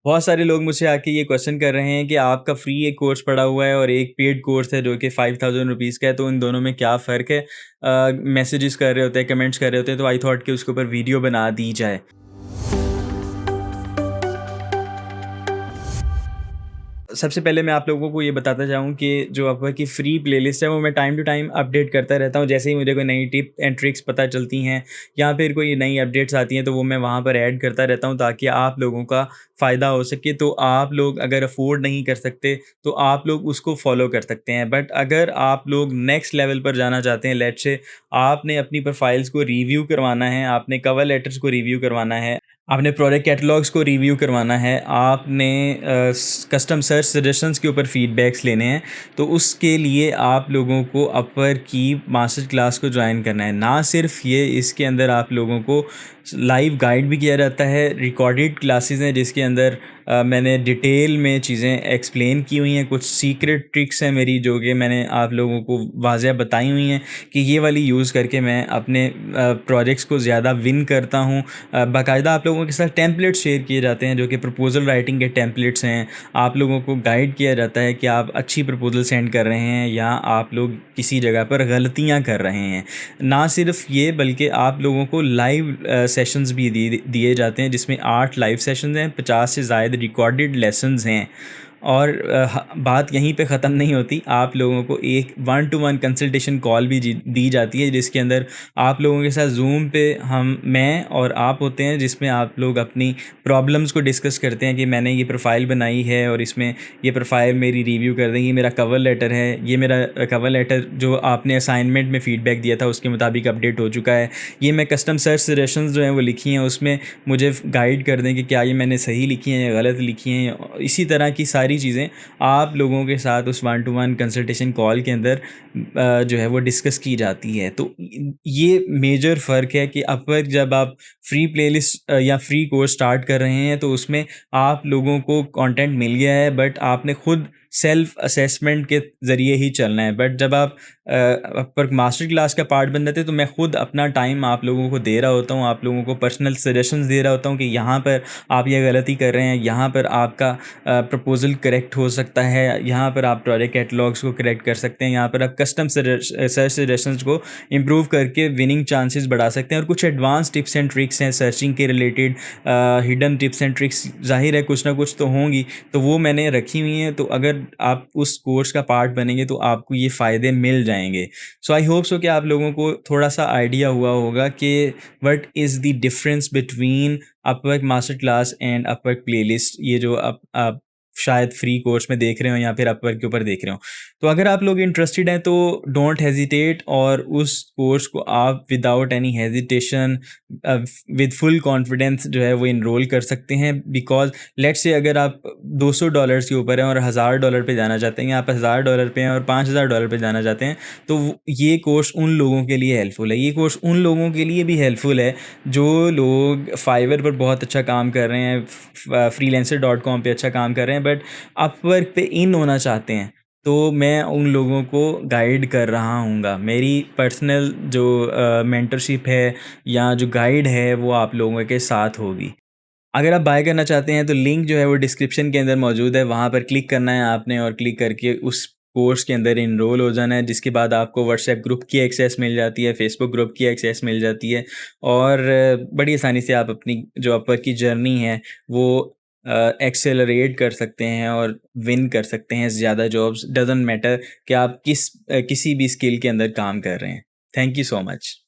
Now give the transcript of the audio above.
बहुत सारे लोग मुझसे आके ये क्वेश्चन कर रहे हैं कि आपका फ्री एक कोर्स पड़ा हुआ है और एक पेड कोर्स है जो कि 5000 रुपीज़ का है, तो इन दोनों में क्या फ़र्क है? मैसेजेस कर रहे होते हैं, कमेंट्स कर रहे होते हैं, तो आई थॉट कि उसके ऊपर वीडियो बना दी जाए। सबसे पहले मैं आप लोगों को ये बताता जाऊँ कि जो अपवर की फ्री प्लेलिस्ट है वो मैं टाइम टू टाइम अपडेट करता रहता हूँ। जैसे ही मुझे कोई नई टिप एंड ट्रिक्स पता चलती हैं या फिर कोई नई अपडेट्स आती हैं तो वो मैं वहाँ पर ऐड करता रहता हूँ ताकि आप लोगों का फ़ायदा हो सके। तो आप लोग अगर अफ़ोर्ड नहीं कर सकते तो आप लोग उसको फ़ॉलो कर सकते हैं। बट अगर आप लोग नेक्स्ट लेवल पर जाना चाहते हैं, लेट्स से आपने अपनी प्रोफ़ाइल्स को रिव्यू करवाना है, आपने कवर लेटर्स को रिव्यू करवाना है, आपने प्रोडक्ट कैटलॉग्स को रिव्यू करवाना है, आपने कस्टम सर्च सजेशंस के ऊपर फीडबैक्स लेने हैं, तो उसके लिए आप लोगों को अपवर की मास्टर क्लास को ज्वाइन करना है। ना सिर्फ ये, इसके अंदर आप लोगों को लाइव गाइड भी किया जाता है, रिकॉर्डेड क्लासेस हैं जिसके अंदर मैंने डिटेल में चीज़ें एक्सप्लेन की हुई हैं, कुछ सीक्रेट ट्रिक्स हैं मेरी जो कि मैंने आप लोगों को वाज़ह बताई हुई हैं कि ये वाली यूज़ करके मैं अपने प्रोजेक्ट्स को ज़्यादा विन करता हूँ। बाकायदा आप लोगों के साथ टेम्पलेट्स शेयर किए जाते हैं जो कि प्रपोज़ल राइटिंग के टेम्पलेट्स हैं। आप लोगों को गाइड किया जाता है कि आप अच्छी प्रपोज़ल सेंड कर रहे हैं या आप लोग किसी जगह पर गलतियाँ कर रहे हैं। ना सिर्फ ये, बल्कि आप लोगों को लाइव सेशंस भी दिए जाते हैं जिसमें 8 लाइव सेशंस हैं, 50 से ज़ायद रिकॉर्डेड लेसन्स हैं। और बात यहीं पे ख़त्म नहीं होती। आप लोगों को एक 1 टू 1 कंसल्टेशन कॉल भी दी जाती है जिसके अंदर आप लोगों के साथ ज़ूम पे मैं और आप होते हैं, जिसमें आप लोग अपनी प्रॉब्लम्स को डिस्कस करते हैं कि मैंने ये प्रोफ़ाइल बनाई है और इसमें ये प्रोफ़ाइल मेरी रिव्यू कर दें। ये मेरा कवर लेटर है, ये मेरा कवर लेटर जो आपने असाइनमेंट में फ़ीडबैक दिया था उसके मुताबिक अपडेट हो चुका है। ये मैं कस्टम सर्च सजेशंस जो हैं वो लिखी हैं, उसमें मुझे गाइड कर दें कि क्या ये मैंने सही लिखी हैं या गलत लिखी हैं। इसी तरह की सारी चीज़ें आप लोगों के साथ उस 1 टू 1 कंसल्टेशन कॉल के अंदर जो है वो डिस्कस की जाती है। तो ये मेजर फ़र्क है कि अपवर जब आप फ्री प्लेलिस्ट या फ्री कोर्स स्टार्ट कर रहे हैं तो उसमें आप लोगों को कंटेंट मिल गया है, बट आपने खुद सेल्फ असेसमेंट के ज़रिए ही चलना है। बट जब आप पर मास्टर क्लास का पार्ट बन जाते हैं तो मैं खुद अपना टाइम आप लोगों को दे रहा होता हूँ, आप लोगों को पर्सनल सजेशंस दे रहा होता हूँ कि यहाँ पर आप ये गलती कर रहे हैं, यहाँ पर आपका प्रपोज़ल करेक्ट हो सकता है, यहाँ पर आप प्रोडक्ट कैटलॉग्स को करेक्ट कर सकते हैं, यहाँ पर आप कस्टम सर्च सजेशंस को इम्प्रूव करके विनिंग चांसेस बढ़ा सकते हैं। और कुछ एडवांस टिप्स एंड ट्रिक्स हैं सर्चिंग के related, hidden tips and tricks ज़ाहिर है कुछ ना कुछ तो होंगी, तो वो मैंने रखी हुई हैं। तो अगर आप उस कोर्स का पार्ट बनेंगे तो आपको ये फ़ायदे मिल जाएंगे। सो आई होप सो कि आप लोगों को थोड़ा सा आइडिया हुआ होगा कि what is the difference between Upwork master class and Upwork playlist, ये जो आप शायद फ्री कोर्स में देख रहे हो या फिर अपवर्क के ऊपर देख रहे हो। तो अगर आप लोग इंटरेस्टेड हैं तो डोंट हेजिटेट, और उस कोर्स को आप without any hesitation with full confidence जो है वो इनरोल कर सकते हैं। बिकॉज लेट्स से अगर आप $200 के ऊपर हैं और $1000 पे जाना चाहते हैं, या आप $1000 पे हैं और $5000 पे जाना चाहते हैं, तो ये कोर्स उन लोगों के लिए हेल्पफुल है। ये कोर्स उन लोगों के लिए भी हेल्पफुल है जो लोग फाइवर पर बहुत अच्छा काम कर रहे हैं, freelancer.com पे अच्छा काम कर रहे हैं, बट अपवर्क पे इन होना चाहते हैं। तो मैं उन लोगों को गाइड कर रहा हूँगा। मेरी पर्सनल जो मेंटरशिप है या जो गाइड है वो आप लोगों के साथ होगी। अगर आप बाय करना चाहते हैं तो लिंक जो है वो डिस्क्रिप्शन के अंदर मौजूद है, वहाँ पर क्लिक करना है आपने और क्लिक करके उस कोर्स के अंदर इनरोल हो जाना है, जिसके बाद आपको व्हाट्सएप ग्रुप की एक्सेस मिल जाती है, फेसबुक ग्रुप की एक्सेस मिल जाती है, और बड़ी आसानी से आप अपनी जो अपवर्क की जर्नी है वो एक्सेलरेट कर सकते हैं और विन कर सकते हैं ज़्यादा जॉब्स। डज़न्ट मैटर कि आप किसी भी स्किल के अंदर काम कर रहे हैं। Thank you so much.